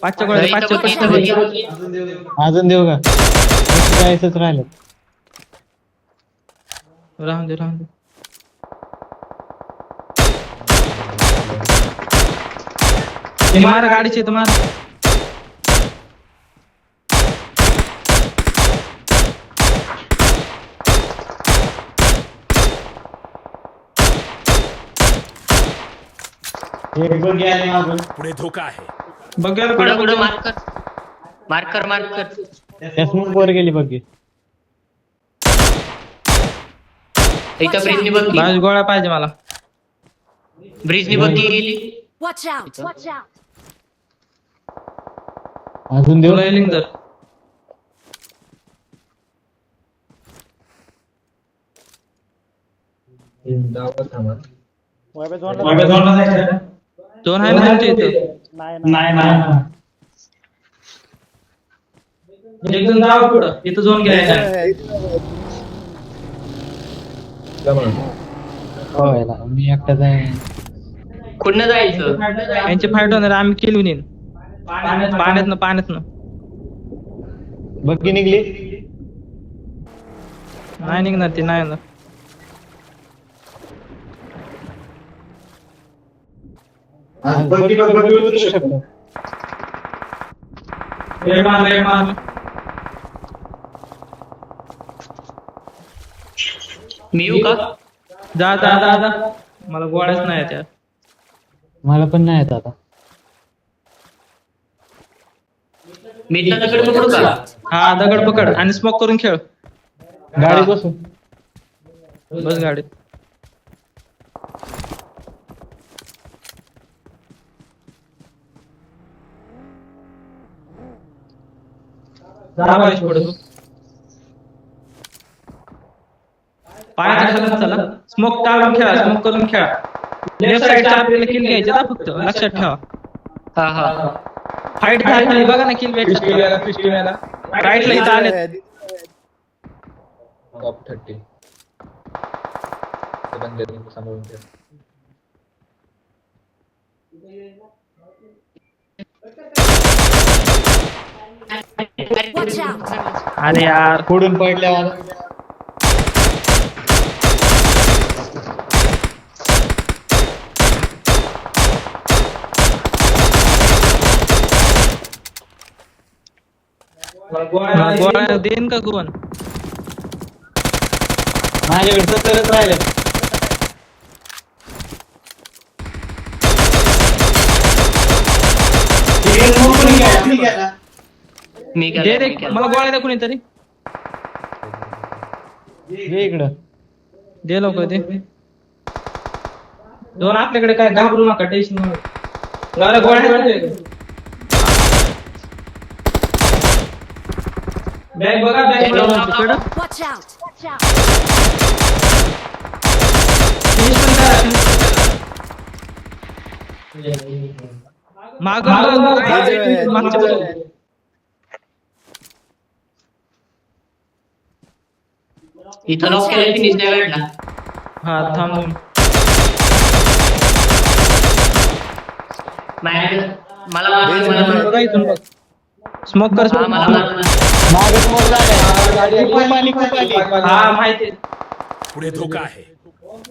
पाचच्या गोळ्या दे, पाचच्या अजून देऊ का? जायचंच राहिलं. राहून दे राहून दे. ते मारा गाडीचे तर मारा. एक बघ गेले मागून. पुढे धोका आहे. बघायला पुढं पडलं. मार्कर त्या स्मोक वर गेली बघ. इथं ब्रिजनी बघ बावीस गोळ्या पाहिजे मला. ब्रिजनी बघ गेली. Watch out! Watch out! अजून देऊ. तुला येईल तर दोन आहे ना तुमच्या इथं. नाही. एकदम जावं पुढं. इथं झोन घ्यायचा. हो मी एकटाच आहे. कुठनं जायचं? यांची फाईट होणार आम्ही केली नेन. पाण्यातनं बघी निघली. नाही निघणार ती नाही येणार. बघी उतरू शकतो. एक मार. मी येऊ का? जा मला गोळ्याच नाही त्या. मला पण नाही येत आता. मी इथला दगड पकडू का? हा दगड पकड आणि स्मोक करून खेळ. गाडी बसून. बस गाडीत. पुढे तू पायाच्या खाली चला. स्मोक टाळून खेळा. स्मोक करून खेळा. लेफ्ट साइडच्या आपल्याला किल घ्यायचे ना फक्त लक्षात ठेवा. हा फाईट झाली बघा ना किल भेटला. राईटला इथं आले. टॉप 30 बंदे सांभाळून ठेव. Watch out! अरे यार पुढून पडल्यावर गोळ्या देईन का कोण? माझ्याकडे 70च राहिले. मी दे रे मला गोळ्या दे कुणीतरी. ये इकडं. दे लवकर दे. दोन आपल्याकडे काय घाबरू नका. टेन्शन नका. गोळ्या बॅग बघा. Bag Watch out! Watch out! माग इथं लॉक केलं फिनिश नाही भेटला. हा थांबून मला बघा इथून बघ. स्मोक कर. मागे समोर झाले. खूप आली. हा माहिती. पुढे धोका आहे.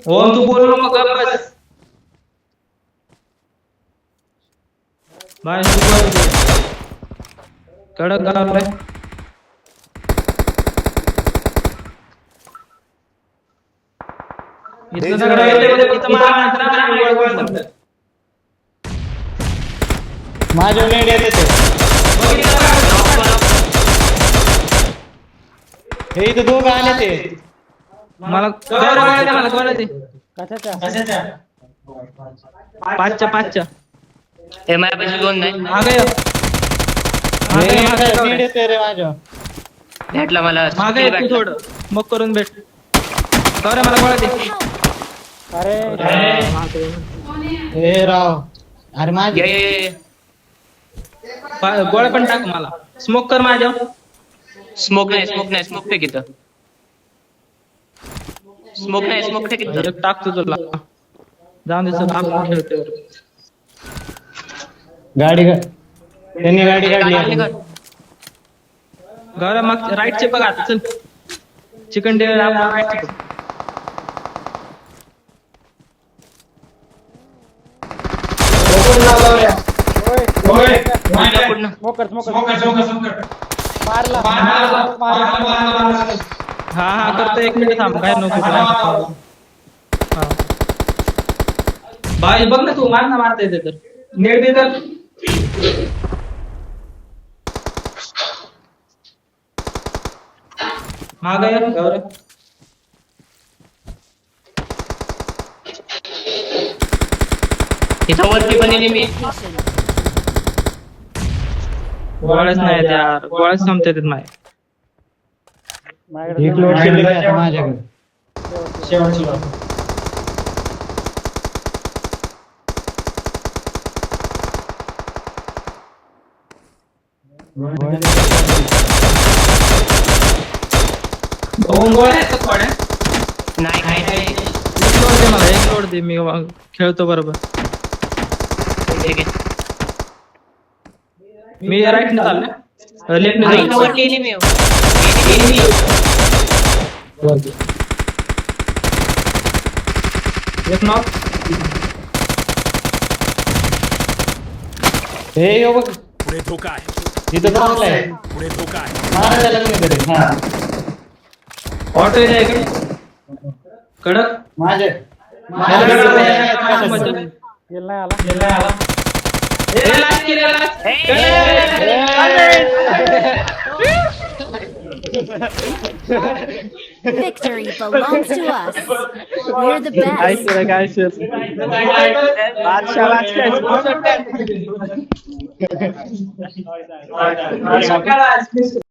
ओम तू बोलू नको गप्प बस. बाय कडक गावलाय. इथं दगड आहे. इथं मारा. माझ्या नेट येते. हे इथं दोघं आले ते. मला गोळ्या दे. पाचच्या हे माझ्यापाशी दोन नाही. मागे ये. नेट येते रे माझ्या. भेटला मला. मागे ये तू थोडं. मग करून भेट. गौऱ्या मला गोळ्या दे. हे राव. अरे माझे ये गोळ्या पण टाक मला. स्मोक कर माझ्या. स्मोक नाही स्मोक फेक इथं. स्मोक फेक इथं. टाकतो तुला. जाऊन दे सर. आपण खेळतोय. गाडी त्यांनी गाडी काढली काढली का? गौरव मग राईटचे बघ आता चल चिकन डिनर आपला राईटचे बघ. पूर्ण हा करतो 1 मिनिट थांब काय नको हा बाई बघ ना तू मारता येते तर नेट दे तर माग आहे गौरव इथं वरती पण मी गोळ्याच नाही यार गोळ्याच संपते त्यात माझ्या एक लोड शिल्लक आहे आता माझ्याकडे शेवटची लोड गोळ्या आहेत का थोड्या नाही काय नाही एक लोड दे मला एक लोड दे मी खेळतो बरोबर ठीक आहे मी राईट ने चालले लेफ्ट ने इथं वरती enemy आहे. एक नॉक हे यो बघ पुढे धोका आहे. इथं चांगलं आहे पुढे धोका आहे. मारा त्याला कुणीतरी हा ऑटो आहे इकडे कडक माझे Victory belongs to us. We're the best. काय